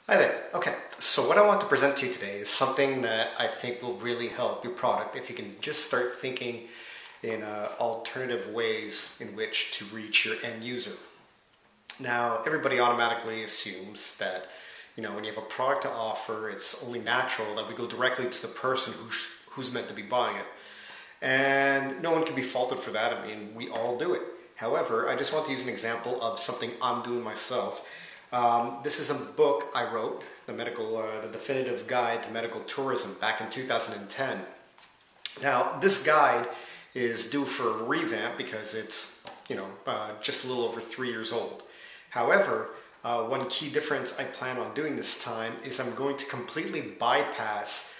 Hi there. Okay, so what I want to present to you today is something that I think will really help your product if you can just start thinking in alternative ways in which to reach your end user. Now, everybody automatically assumes that, when you have a product to offer, it's only natural that we go directly to the person who's meant to be buying it. And no one can be faulted for that. I mean, we all do it. However, I just want to use an example of something I'm doing myself. This is a book I wrote, the Definitive Guide to Medical Tourism, back in 2010. Now, this guide is due for a revamp because it's, just a little over 3 years old. However, one key difference I plan on doing this time is I'm going to completely bypass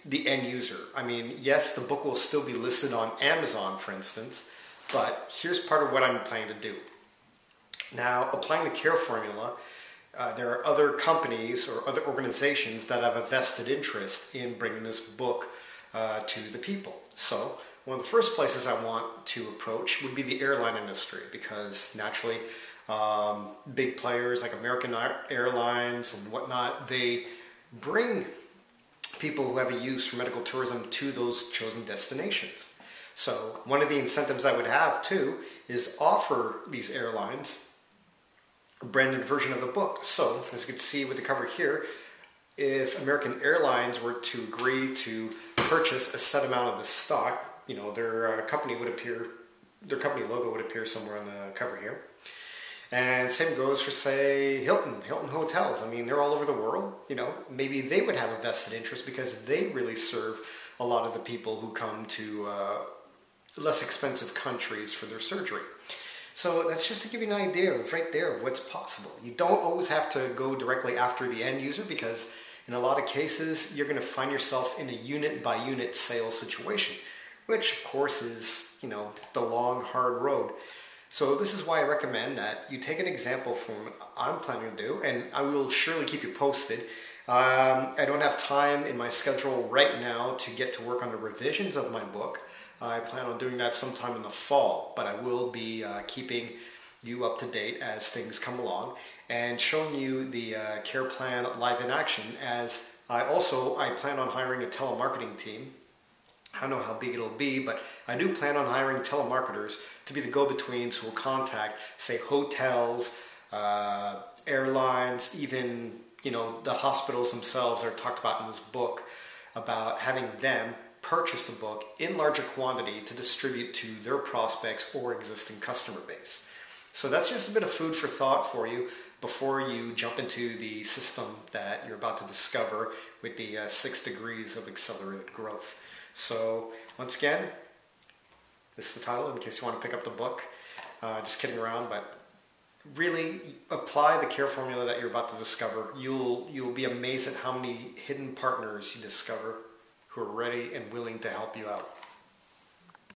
the end user. I mean, yes, the book will still be listed on Amazon, for instance, but here's part of what I'm planning to do. Now, applying the CARE formula, there are other companies or other organizations that have a vested interest in bringing this book to the people. So, one of the first places I want to approach would be the airline industry, because naturally, big players like American Airlines and whatnot, they bring people who have a use for medical tourism to those chosen destinations. So, one of the incentives I would have too is offer these airlines a branded version of the book. So, as you can see with the cover here, if American Airlines were to agree to purchase a set amount of the stock, their company logo would appear somewhere on the cover here. And same goes for, say, Hilton Hotels. I mean, they're all over the world. Maybe they would have a vested interest because they really serve a lot of the people who come to less expensive countries for their surgery. So that's just to give you an idea of right there of what's possible. You don't always have to go directly after the end user, because in a lot of cases you're going to find yourself in a unit by unit sales situation, which of course is, the long hard road. So this is why I recommend that you take an example from what I'm planning to do, and I will surely keep you posted. I don't have time in my schedule right now to get to work on the revisions of my book. I plan on doing that sometime in the fall, but I will be keeping you up to date as things come along and showing you the care plan live in action, as I plan on hiring a telemarketing team. I don't know how big it'll be, but I do plan on hiring telemarketers to be the go-betweens who will contact, say, hotels, airlines, even, the hospitals themselves are talked about in this book, about having them purchase the book in larger quantity to distribute to their prospects or existing customer base. So that's just a bit of food for thought for you before you jump into the system that you're about to discover with the 6 degrees of accelerated growth. So once again, this is the title in case you want to pick up the book. Just kidding around, but really apply the CARE formula that you're about to discover. You'll be amazed at how many hidden partners you discover who are ready and willing to help you out.